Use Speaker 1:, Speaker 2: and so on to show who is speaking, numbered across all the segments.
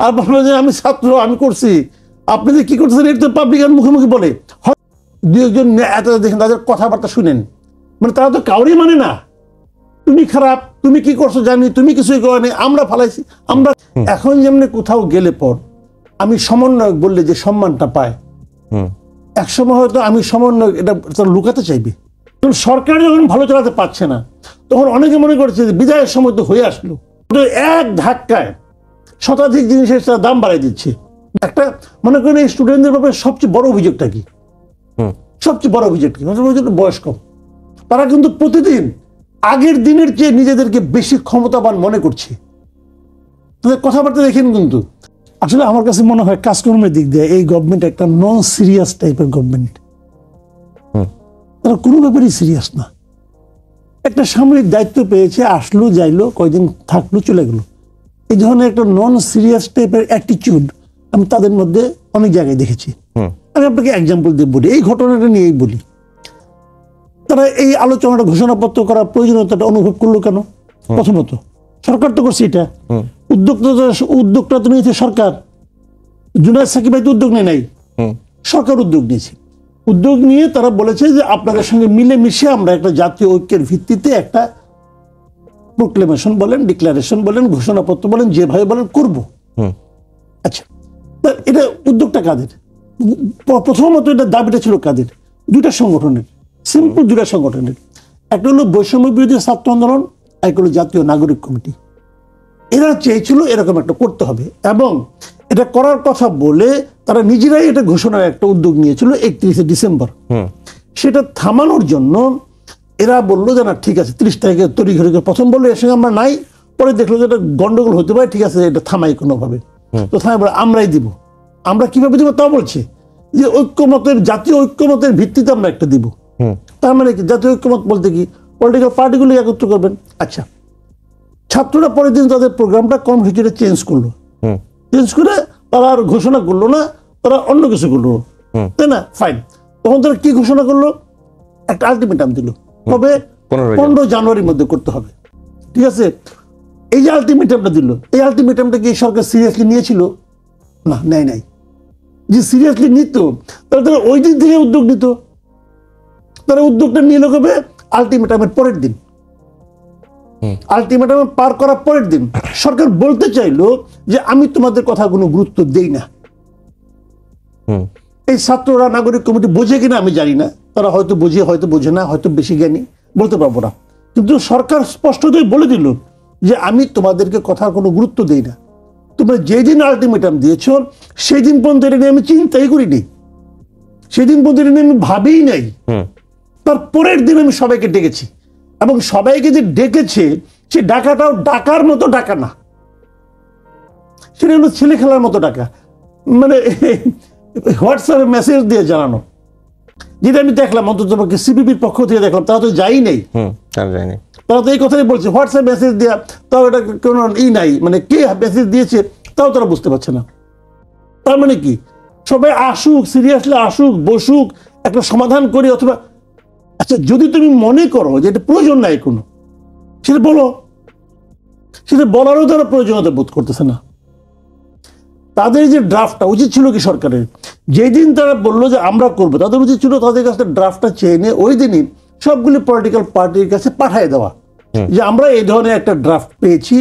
Speaker 1: আর বলবে যে আমি ছাত্র, আমি করছি, আপনি যে কি করতেছেন এটা তো পাবলিকের মুখোমুখি বলে। দু একজন এত দেখেন তাদের কথাবার্তা শুনেন, মানে তারা তো কাউরই মানে না। তুমি খারাপ, তুমি কি করছো জানি, তুমি কিছুই করেনি, আমরা ফালাইছি আমরা। এখন যেমনি কোথাও গেলে পর আমি সমন্বয়ক বললে যে সম্মানটা পায়, একসময় হয়তো আমি সমন্বয়ক এটা লুকাতে চাইবে। সরকার যখন ভালো চালাতে পারছে না, তখন অনেকে মনে করছে যে বিদায়ের সময় তো হয়ে আসলো, এক ধাক্কায় শতাধিক জিনিসের দাম বাড়াই দিচ্ছে। একটা মনে করেন এই স্টুডেন্টদের ব্যাপারে সবচেয়ে বড় অভিযোগটা কি? সবচেয়ে বড় অভিযোগ কি? বয়স কম। তারা কিন্তু প্রতিদিন আগের দিনের চেয়ে নিজেদেরকে বেশি ক্ষমতাবান মনে করছে। তাদের কথাবার্তা দেখেন। কিন্তু আসলে আমার কাছে মনে হয় কাজকর্মের দিক দিয়ে এই গভর্নমেন্ট একটা নন সিরিয়াস টাইপের গভর্নমেন্ট। তারা কোনো ব্যাপারেই সিরিয়াস না। একটা সামরিক দায়িত্ব পেয়েছে, আসলো যাইলো, কয়দিন থাকলো চলে গেল, এই ধরনের একটা নন সিরিয়াস টাইপের অ্যাটিটিউড আমি তাদের মধ্যে অনেক জায়গায় দেখেছি। আমি আপনাকে এক্সাম্পল দিয়ে বলি, এই ঘটনাটা নিয়েই বলি। তারা এই আলোচনাটা ঘোষণাপত্র করার প্রয়োজনীয়তাটা অনুভব করলো কেন? প্রথমত সরকার তো করছে এটা, উদ্যোগটা তো নিয়েছে সরকার। জুনায়েদ সাকিব ভাই তো উদ্যোগ নেয় নাই, সরকার উদ্যোগ নিয়েছে। উদ্যোগ নিয়ে তারা বলেছে যে আপনাদের সঙ্গে মিলেমিশে আমরা একটা জাতীয় ঐক্যের ভিত্তিতে একটা প্রোক্লেমেশন বলেন, ডিক্লারেশন বলেন, ঘোষণাপত্র বলেন, যেভাবে বলেন করব। আচ্ছা, এটা উদ্যোগটা কাদের? প্রথমত এটা দাবিটা ছিল কাদের? দুইটা সংগঠনের, সিম্পল দুইটা সংগঠনের। একটা হলো বৈষম্য বিরোধী ছাত্র আন্দোলন, এক হলো জাতীয় নাগরিক কমিটি। এরা চেয়েছিল এরকম একটা করতে হবে, এবং এটা করার কথা বলে তারা নিজেরাই এটা ঘোষণার একটা উদ্যোগ নিয়েছিল 31শে ডিসেম্বর। সেটা থামানোর জন্য এরা বললো যে না ঠিক আছে 30 তারিখে তৈরি করে, প্রথম বললো এর সঙ্গে আমরা নাই, পরে দেখলো যে এটা গন্ডগোল হতে পারে, ঠিক আছে এটা থামাই কোনোভাবে। তো থামাই বলে আমরাই দিব। আমরা কিভাবে দিব তা বলছে যে ঐক্যমতের, জাতীয় ঐক্যমতের ভিত্তিতে আমরা একটা দিব। তার মানে কি? জাতীয় ঐক্যমত বলতে কি? পলিটিক্যাল পার্টিগুলো একত্র করবেন। আচ্ছা, ছাত্ররা পরের দিন তাদের প্রোগ্রামটা কর্মসূচিটা চেঞ্জ করলো, চেঞ্জ করে তারা আর ঘোষণা করলো না, তারা অন্য কিছু করলো, তাই না? ফাইন। তখন তারা কি ঘোষণা করলো? একটা আলটিমেটাম দিল, কবে? 15 জানুয়ারির মধ্যে করতে হবে। ঠিক আছে, এই যে আলটিমেটামটা দিল, এই আলটিমেটামটা কি সরকার সিরিয়াসলি নিয়েছিল? না, নেয় নাই। যে সিরিয়াসলি নিত তাহলে তারা ওই দিন থেকে উদ্যোগ নিত। তারা উদ্যোগটা নিয়ে কবে? আলটিমেটামের পরের দিন। আলটিমেটাম পার করার পরের দিন সরকার বলতে চাইলো যে আমি তোমাদের কথা কোনো গুরুত্ব দেই না। এই ছাত্ররা নাগরিক কমিটি বোঝে কিনা আমি জানি না, তারা হয়তো বোঝে, হয়তো বোঝে না, হয়তো বেশি জ্ঞানী, বলতে পারবো না। কিন্তু সরকার স্পষ্টতই বলে দিল যে আমি তোমাদেরকে কথার কোনো গুরুত্ব দেই না। তোমরা যেদিন আলটিমেটাম দিয়েছো সেই দিন পর্যন্ত এটা নিয়ে আমি চিন্তাই করিনি, সেদিন পর্যন্ত এটা নিয়ে আমি ভাবিই নাই। তার পরের দিন আমি সবাইকে ডেকেছি, এবং সবাইকে যে ডেকেছে সে ডাকাটাও ডাকার মতো ডাকা না, সেটা হলো ছেলে খেলার মতো ডাকা, মানে হোয়াটসঅ্যাপে মেসেজ দিয়ে জানানো। যেটা আমি দেখলাম অন্তত সিপিপির পক্ষ থেকে দেখলাম, তারা তো যাই নেই, তারা তো এই কথাই বলছে হোয়াটসঅ্যাপ মেসেজ দেওয়া, তাও এটা কোনো নাই, মানে কে মেসেজ দিয়েছে তাও তারা বুঝতে পারছে না। তার মানে কি? সবাই আসুক, সিরিয়াসলি আসুক, বসুক, একটা সমাধান করি। অথবা আচ্ছা, যদি তুমি মনে করো যে এটা প্রয়োজন নাই কোনো, সেটা বলো। সেটা বলারও তারা প্রয়োজনীয়তা বোধ করতেছে না। তাদের যে ড্রাফটটা উচিত ছিল কি সরকারের, যেই দিন তারা বললো যে আমরা করবো, তাদের উচিত ছিল তাদের কাছে ড্রাফটটা চেয়ে নিয়ে ওই দিনই সবগুলি পলিটিক্যাল পার্টির কাছে পাঠিয়ে দেওয়া, যে আমরা এই ধরনের একটা ড্রাফট পেয়েছি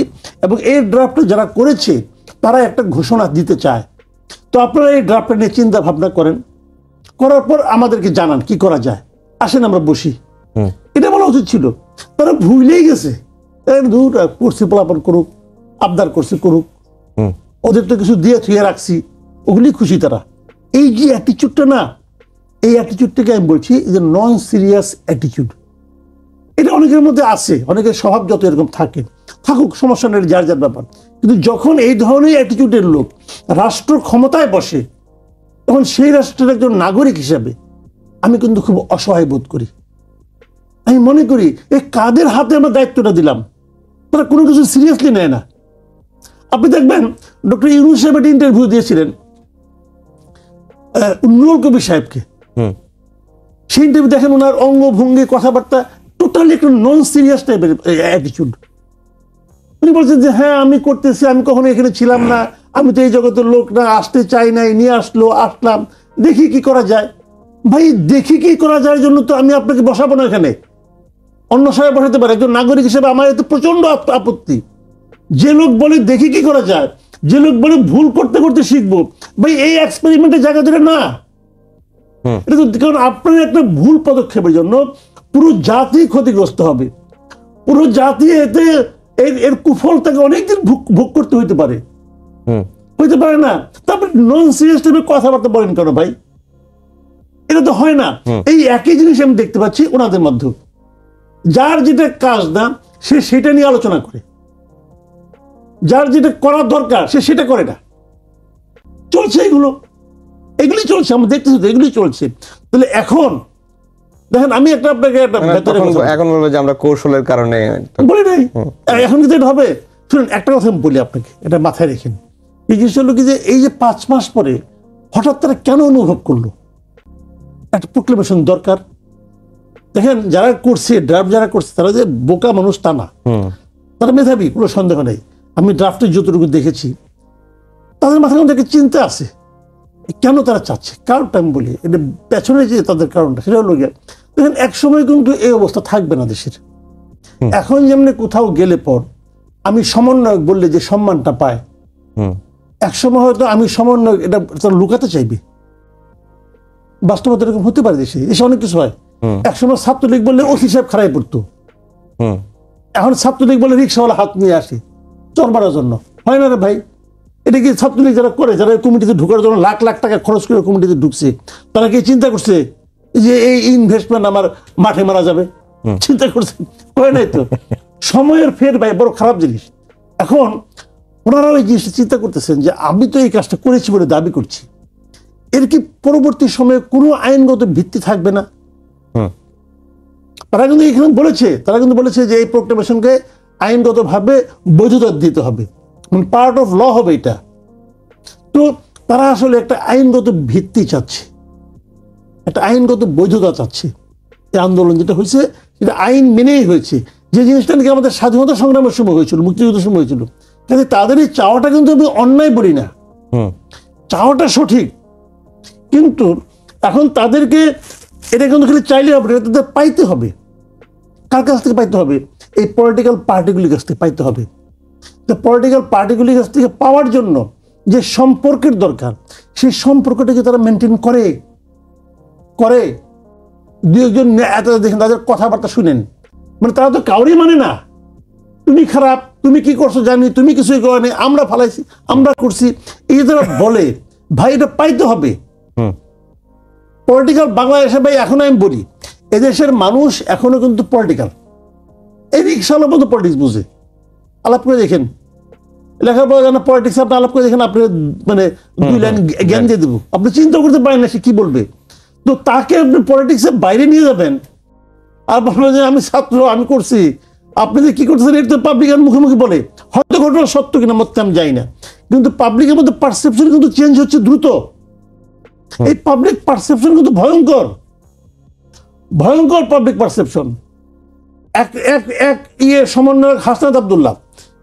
Speaker 1: এবং এই ড্রাফটটা যারা করেছে তারা একটা ঘোষণা দিতে চায়, তো আপনারা এই ড্রাফটটা নিয়ে চিন্তা ভাবনা করেন, করার পর আমাদেরকে জানান কি করা যায়, আসেন আমরা বসি। এটা বলা উচিত ছিল। তারা ভুলেই গেছে, করছি পোলাপন করুক, আবদার করছে করুক, ওদের তো কিছু দিয়ে থুয়ে রাখছি, ওগুলি খুশি তারা। এই যে অ্যাটিচিউডটা না, এই অ্যাটিচিউডটাকে আমি বলছি যে নন সিরিয়াস অ্যাটিচিউড। এটা অনেকের মধ্যে আছে, অনেকের স্বভাব যত এরকম থাকে, থাকুক, সমস্যা নেই, যার যার ব্যাপার। কিন্তু যখন এই ধরনের অ্যাটিচিউডের লোক রাষ্ট্র ক্ষমতায় বসে, তখন সেই রাষ্ট্রের একজন নাগরিক হিসাবে আমি কিন্তু খুব অসহায় বোধ করি। আমি মনে করি এই কাদের হাতে আমরা দায়িত্বটা দিলাম, তারা কোনো কিছু সিরিয়াসলি নেয় না। আপনি দেখবেন ডক্টর ইউনূস সাহেব একটা ইন্টারভিউ দিয়েছিলেন নুরুল কবির সাহেবকে, সেই ইন্টারভিউ দেখেন ওনার অঙ্গভঙ্গি, কথাবার্তা টোটালি একটা নন সিরিয়াস টাইপের অ্যাটিচিউড। উনি বলছেন যে হ্যাঁ আমি করতেছি, আমি কখনো এখানে ছিলাম না, আমি তো এই জগতের লোক না, আসতে চাই নাই, নিয়ে আসলাম, দেখি কি করা যায়। ভাই দেখি কি করা যায় জন্য তো আমি আপনাকে বসাবো না এখানে, অন্য সময় বসাতে পারে। একজন নাগরিক হিসেবে আমার এতে প্রচন্ড আপত্তি। যে লোক বলে দেখি কি করা যায়, যে লোক বলে ভুল করতে করতে শিখবো, ভাই এই এক্সপেরিমেন্টের জায়গা ধরে না। এটা তো কারণ আপনার একটা ভুল পদক্ষেপের জন্য পুরো জাতি ক্ষতিগ্রস্ত হবে, পুরো জাতি এতে এর কুফল তাকে অনেকদিন ভোগ করতে হইতে পারে না। তারপর নন সিরিয়াস টাইপের কথাবার্তা বলেন কেন ভাই? এটা তো হয় না। এই একই জিনিস আমি দেখতে পাচ্ছি ওনাদের মধ্যে, যার যেটা কাজ না সে সেটা নিয়ে আলোচনা করে, যার যেটা করার দরকার সে সেটা করে না। চলছে এগুলি চলছে, আমরা দেখতেছি এগুলি চলছে। তাহলে এখন দেখেন আমি একটা আপনাকে
Speaker 2: এখন বলবো যে আমরা কৌশলের কারণে
Speaker 1: বলি নাই, এখন কিন্তু এটা হবে। শুনুন একটা কথা আমি বলি আপনাকে, এটা মাথায় রেখেন। এই জিনিস হলো কি যে এই যে 5 মাস পরে হঠাৎ তারা কেন অনুভব করলো একটা প্রোক্লেমেশন দরকার? দেখেন যারা করছে, ড্রাফট যারা করছে, তারা যে বোকা মানুষ তা না, তারা মেধাবী, কোনো সন্দেহ নেই। আমি ড্রাফটের যতটুকু দেখেছি তাদের মাথায় মধ্যে একটা চিন্তা আছে কেন তারা চাচ্ছে। কারণটা আমি বলি, এটা পেছনে যে তাদের কারণটা সেটা হলো গিয়ে, দেখেন একসময় কিন্তু এই অবস্থা থাকবে না দেশের। এখন যেমনি কোথাও গেলে পর আমি সমন্বয়ক বললে যে সম্মানটা পায়, একসময় হয়তো আমি সমন্বয়ক এটা তারা লুকাতে চাইবে। বাস্তবতা এরকম হতে পারে, দেশে এসে অনেক কিছু হয়। একসময় ছাত্রলীগ বললে ওসি সাহেব খারাই পড়তো, এখন ছাত্রলীগ বলে রিক্সাওয়ালা হাত নিয়ে আসে চর মারার জন্য। হয় না রে ভাই? এটা কি ছাত্রলীগ যারা করে, যারা কমিটিতে ঢোকার জন্য লাখ লাখ টাকা খরচ করে কমিটিতে ঢুকছে, তারা কি চিন্তা করছে যে এই ইনভেস্টমেন্ট আমার মাঠে মারা যাবে? চিন্তা করছে? হয় নাই তো। সময়ের ফের ভাই বড় খারাপ জিনিস। এখন ওনারা ওই জিনিসটা চিন্তা করতেছেন যে আমি তো এই কাজটা করেছি বলে দাবি করছি, এর কি পরবর্তী সময়ে কোনো আইনগত ভিত্তি থাকবে না? তারা কিন্তু এখানে বলেছে, যে এই প্রোক্লেমেশনকে আইনগতভাবে বৈধতা দিতে হবে, পার্ট অফ ল হবে এটা। তো তারা আসলে একটা আইনগত ভিত্তি চাচ্ছে, একটা আইনগত বৈধতা চাচ্ছে। এই আন্দোলন যেটা হয়েছে সেটা আইন মেনেই হয়েছে, যে জিনিসটা নাকি আমাদের স্বাধীনতা সংগ্রামের সময় হয়েছিল, মুক্তিযুদ্ধের সময় হয়েছিল। কাজে তাদের এই চাওয়াটা কিন্তু আমি অন্যায় বলি না, চাওয়াটা সঠিক। কিন্তু এখন তাদেরকে এটা কিন্তু খালি চাইলে হবে, তাদের পাইতে হবে। কার কাছ থেকে পাইতে হবে? এই পলিটিক্যাল পার্টিগুলির কাছ থেকে পাইতে হবে। পলিটিক্যাল পার্টিগুলির কাছ থেকে পাওয়ার জন্য যে সম্পর্কের দরকার, সেই সম্পর্কটাকে তারা মেনটেন করে। দু একজন দেখেন তাদের কথাবার্তা শুনেন, মানে তারা তো কাউরই মানে না। তুমি খারাপ, তুমি কি করছো জানি, তুমি কিছুই করনি, আমরা ফালাইছি, আমরা করছি, এই যারা বলে ভাই এটা পাইতে হবে। পলিটিক্যাল বাংলাদেশে ভাই এখনো আমি বলি এদেশের মানুষ এখনো কিন্তু পলিটিক্যাল, এই রিক্সাওয়ালা মতো পলিটিক্স বুঝে। আলাপ করে দেখেন, লেখাপড়া জানা পলিটিক্স আপনি আলাপ করে দেখেন, আপনি মানে 2 লাইন জ্ঞান দিয়ে দেবো, আপনি চিন্তা করতে পারেন না সে কি বলবে। তো তাকে আপনি পলিটিক্সের বাইরে নিয়ে যাবেন আর বলবেন যে আমি ছাত্র, আমি করছি, আপনি যে কি করতেছেন এটা তো পাবলিকের মুখোমুখি বলে। হয়তো ঘটনা সত্য কিনা মধ্যে আমি যাই না, কিন্তু পাবলিকের মধ্যে পারসেপশন কিন্তু চেঞ্জ হচ্ছে দ্রুত। এই পাবলিক পারসেপশন কিন্তু ভয়ঙ্কর পাবলিক পারসেপশন। এক সমন্বয়ক হাসনাত আব্দুল্লাহ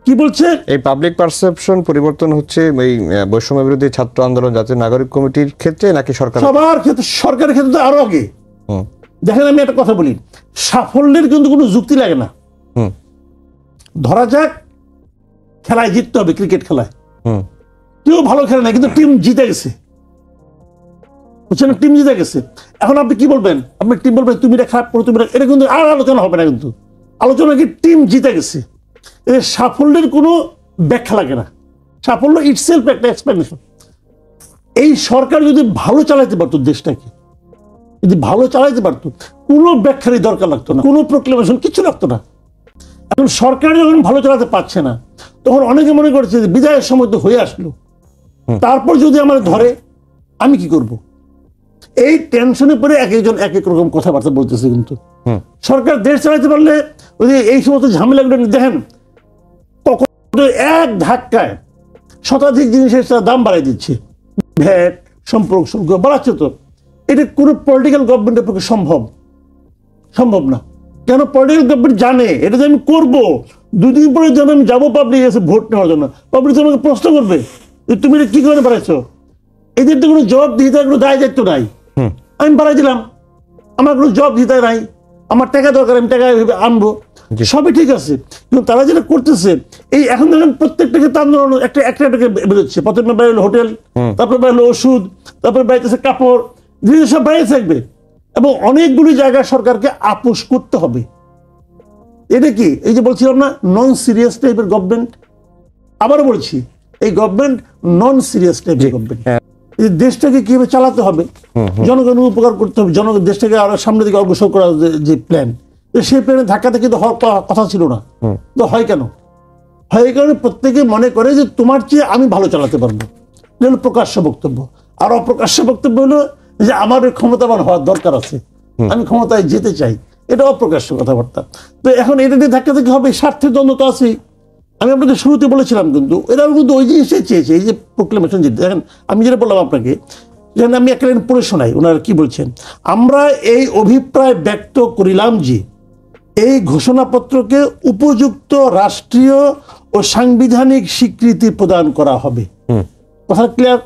Speaker 1: কি বলছে,
Speaker 2: এই পাবলিক পারসেপশন পরিবর্তন হচ্ছে এই বৈষম্য বিরোধী ছাত্র আন্দোলন জাতীয় নাগরিক কমিটির ক্ষেত্রে নাকি
Speaker 1: সবার ক্ষেত্রে? সরকারের ক্ষেত্রে তো আরো আগে। দেখেন আমি একটা কথা বলি, সাফল্যের কিন্তু কোনো যুক্তি লাগে না। ধরা যাক খেলায় জিততে হবে, ক্রিকেট খেলায় কেউ ভালো খেলে না কিন্তু টিম জিতে গেছে, বুঝছেন, টিম জিতে গেছে। এখন আপনি কি বলবেন? আপনি টিম বলবেন তুমি এটা খারাপ করো, তুমি এটা কিন্তু আর আলোচনা হবে না। কিন্তু আলোচনা কি টিম জিতে গেছে, এর সাফল্যের কোনো ব্যাখ্যা লাগে না। সাফল্য ইটসেলফ একটা এক্সপ্লেনেশন। এই সরকার যদি ভালো চালাইতে পারতো, দেশটাকে যদি ভালো চালাইতে পারতো, কোনো ব্যাখ্যারই দরকার লাগতো না, কোনো প্রোক্লেমেশন কিছু লাগতো না। এখন সরকার যখন ভালো চালাতে পারছে না, তখন অনেকে মনে করছে যে বিদায়ের সময় তো হয়ে আসলো, তারপর যদি আমার ধরে আমি কি করব? এই টেনশনে পড়ে এক একজন এক এক রকম কথাবার্তা বলতেছে। কিন্তু সরকার দেশ চালাইতে পারলে এই সমস্ত ঝামেলাগুলো দেখেন, তখন এক ধাক্কায় শতাধিক জিনিসের দাম বাড়াই দিচ্ছে, ভ্যাট, সম্পর্ক শুল্ক বাড়াচ্ছে। তো এটা কোনো পলিটিক্যাল গভর্নমেন্টের পক্ষে সম্ভব না। কেন? পলিটিক্যাল গভর্নমেন্ট জানে এটা যে আমি করবো, দুদিন পরে যখন আমি যাবো পাবলিক এসে ভোট নেওয়ার জন্য, পাবলিক আমাকে প্রশ্ন করবে যে তুমি এটা কি করে বাড়াইছো, এদের তো কোনো জবাব দিতে কোনো দায় দায়িত্ব নাই। আমি বাড়াই দিলাম, আমার কোনো জবাব দিতে নাই, আমার টাকা দরকার, আমি টাকা আনবো, সবই ঠিক আছে। কিন্তু তারা যেটা করতেছে, এই এখন দেখেন প্রত্যেকটা ক্ষেত্রে আন্দোলন একটা বেরোচ্ছে। প্রথমে বেরোলো হোটেল, তারপরে বেরোলো ওষুধ, তারপরে বেড়াইতেছে কাপড়, ধীরে ধীরে সব বেড়ে থাকবে এবং অনেকগুলি জায়গায় সরকারকে আপোষ করতে হবে। এটা কি, এই যে বলছিলাম না নন সিরিয়াস টাইপের গভর্নমেন্ট, আবারও বলছি এই গভর্নমেন্ট নন সিরিয়াস টাইপের গভর্নমেন্ট। এই দেশটাকে কিভাবে চালাতে হবে, জনগণের উপকার করতে হবে, দেশটাকে আরো সামনের দিকে অগ্রসর করার যে প্ল্যান, সেই প্ল্যানে ধাক্কাতে কিন্তু হওয়ার কথা ছিল না। তো হয় কেন? হয় এই কারণে প্রত্যেকে মনে করে যে তোমার চেয়ে আমি ভালো চালাতে পারবো, এটা হলো প্রকাশ্য বক্তব্য। আর অপ্রকাশ্য বক্তব্য হলো যে আমার ক্ষমতাবান হওয়ার দরকার আছে, আমি ক্ষমতায় যেতে চাই, এটা অপ্রকাশ্য কথাবার্তা। তো এখন এটা নিয়ে ধাক্কা থেকে হবে, স্বার্থের দ্বন্দ্ব তো আছেই। আমি আপনাকে শুরুতে বলেছিলাম কিন্তু এরাও কিন্তু ওই জিনিসটাই চেয়েছে, এই যে প্রোক্লেমেশন। যে দেখেন আমি যেটা বললাম আপনাকে, যেন আমি একটা লাইন পড়ে শোনাই ওনারা কি বলছেন। আমরা এই অভিপ্রায় ব্যক্ত করিলাম যে এই ঘোষণাপত্রকে উপযুক্ত রাষ্ট্রীয় ও সাংবিধানিক স্বীকৃতি প্রদান করা হবে। কথা ক্লিয়ার?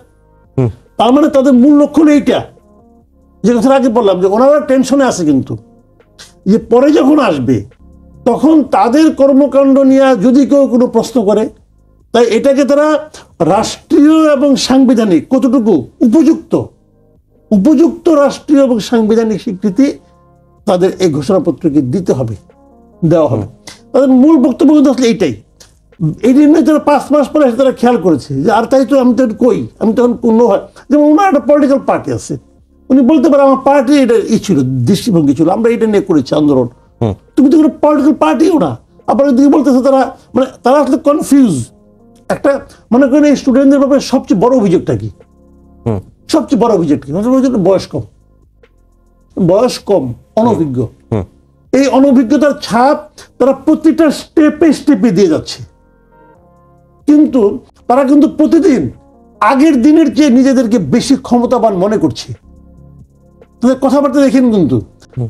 Speaker 1: তার মানে তাদের মূল লক্ষ্য এইটা, যে কথাটা আগে বললাম যে ওনারা টেনশনে আছে কিন্তু যে পরে যখন আসবে তখন তাদের কর্মকাণ্ড নিয়ে যদি কেউ কোনো প্রশ্ন করে, তাই এটাকে তারা রাষ্ট্রীয় এবং সাংবিধানিক কতটুকু উপযুক্ত রাষ্ট্রীয় এবং সাংবিধানিক স্বীকৃতি তাদের এই ঘোষণাপত্রকে দেওয়া হবে। তাদের মূল বক্তব্য কিন্তু আসলে এইটাই। এই জন্য তারা 5 মাস পরে তারা খেয়াল করেছে যে আর তাই তো আমি তো আমি তখন পূর্ণ হয়। যেমন ওনার একটা পলিটিক্যাল পার্টি আছে, উনি বলতে পারে আমার পার্টি এটা ছিল, দৃষ্টিভঙ্গি ছিল, আমরা এটা নিয়ে করেছি আন্দোলন। তুমি তো কোনো পলিটিক্যাল পার্টিও না। আবার এদিকে বলতেছে তারা আসলে কনফিউজ। একটা মনে করেন এই স্টুডেন্টদের ব্যাপারে সবচেয়ে বড় অভিযোগটা কি? সবচেয়ে বড় অভিযোগ কি? বয়স কম, অনভিজ্ঞ। এই অনভিজ্ঞতার ছাপ তারা প্রতিটা স্টেপে দিয়ে যাচ্ছে। কিন্তু তারা কিন্তু প্রতিদিন আগের দিনের চেয়ে নিজেদেরকে বেশি ক্ষমতাবান মনে করছে। তাদের কথাবার্তা দেখেন কিন্তু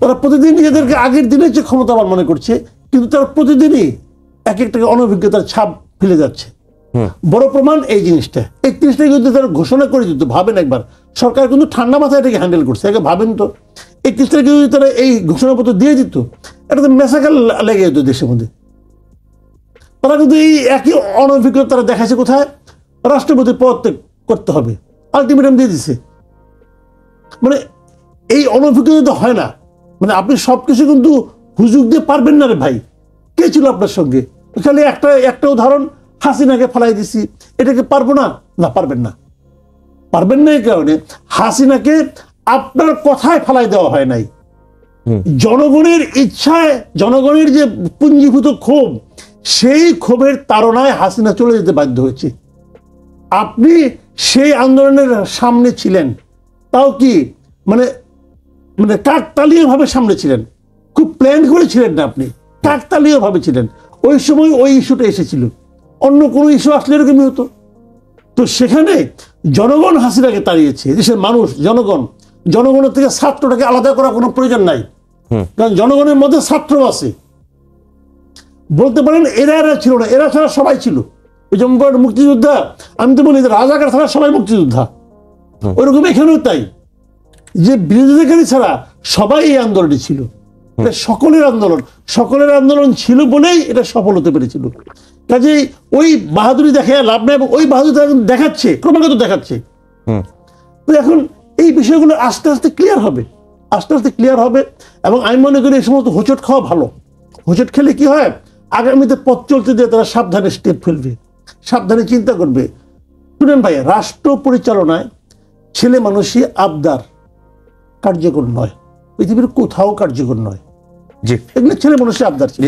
Speaker 1: তারা প্রতিদিন নিজেদেরকে আগের দিনের চেয়ে ক্ষমতাবান মনে করছে, কিন্তু তারা প্রতিদিনই এক একটা অনভিজ্ঞতার ছাপ ফেলে যাচ্ছে। বড় প্রমাণ এই জিনিসটা। 31 তারিখে যদি তারা ঘোষণা করে দিত, ভাবেন একবার, সরকার কিন্তু ঠান্ডা মাথায় এটাকে হ্যান্ডেল করছে। আগে ভাবেন তো 31 তারিখে যদি তারা এই ঘোষণাপত্র দিয়ে দিত, এটা তো মেসাকাল লেগে যেত দেশের মধ্যে। তারা কিন্তু এই একই অনভিজ্ঞতা তারা দেখাচ্ছে কোথায়? রাষ্ট্রপতি পদত্যাগ করতে হবে, আলটিমেটাম দিয়ে দিছে। মানে এই অনভিজ্ঞতা তো হয় না, মানে আপনি সবকিছু কিন্তু হুজুগ দিয়ে পারবেন না রে ভাই। কে ছিল আপনার সঙ্গে? খালি একটা উদাহরণ, হাসিনাকে ফালাই দিছি, এটাকে পারবো না? না, পারবেন না। এই কারণে হাসিনাকে আপনার কথায় ফালাই দেওয়া হয় নাই, জনগণের ইচ্ছায়, জনগণের যে পুঞ্জীভূত ক্ষোভ, সেই ক্ষোভের তাড়নায় হাসিনা চলে যেতে বাধ্য হয়েছে। আপনি সেই আন্দোলনের সামনে ছিলেন, তাও কি মানে কাকতালীয় ভাবে সামনে ছিলেন, খুব প্ল্যান করেছিলেন না, আপনি কাকতালীয় ভাবে ছিলেন। ওই সময় ওই ইস্যুটা এসেছিল, অন্য কোনো ইস্যু আসলে এরকমই হতো। তো সেখানে জনগণ হাসিনাকে তাড়িয়েছে, দেশের মানুষ, জনগণের থেকে ছাত্রটাকে আলাদা করার কোনো প্রয়োজন নাই, কারণ জনগণের মধ্যে ছাত্র আছে। বলতে পারেন এরা ছিল না, এরা ছাড়া সবাই ছিল। যেমন মুক্তিযোদ্ধা, আমি তো বলি রাজাকার ছাড়া সবাই মুক্তিযোদ্ধা, ওইরকম এখানেও তাই, যে বিরোধিতাকারী ছাড়া সবাই এই আন্দোলনে ছিল। এটা সকলের আন্দোলন ছিল বলেই এটা সফল হতে পেরেছিল। কাজেই ওই বাহাদুরি দেখায় লাভ নেই, এবং ওই বাহাদুরি দেখাচ্ছে, ক্রমাগত দেখাচ্ছে। তো এখন এই বিষয়গুলো আস্তে আস্তে ক্লিয়ার হবে, এবং আমি মনে করি এই সমস্ত হোঁচট খাওয়া ভালো। হোঁচট খেলে কি হয়, আগামীতে পথ চলতে দিয়ে তারা সাবধানে স্টেপ ফেলবে, সাবধানে চিন্তা করবে। শুনেন ভাই, রাষ্ট্র পরিচালনায় ছেলে মানুষই আবদার কার্যকর নয়, পৃথিবীর কোথাও কার্যকর নয়। এগুলো ছেলে মানুষই আবদার ছিল।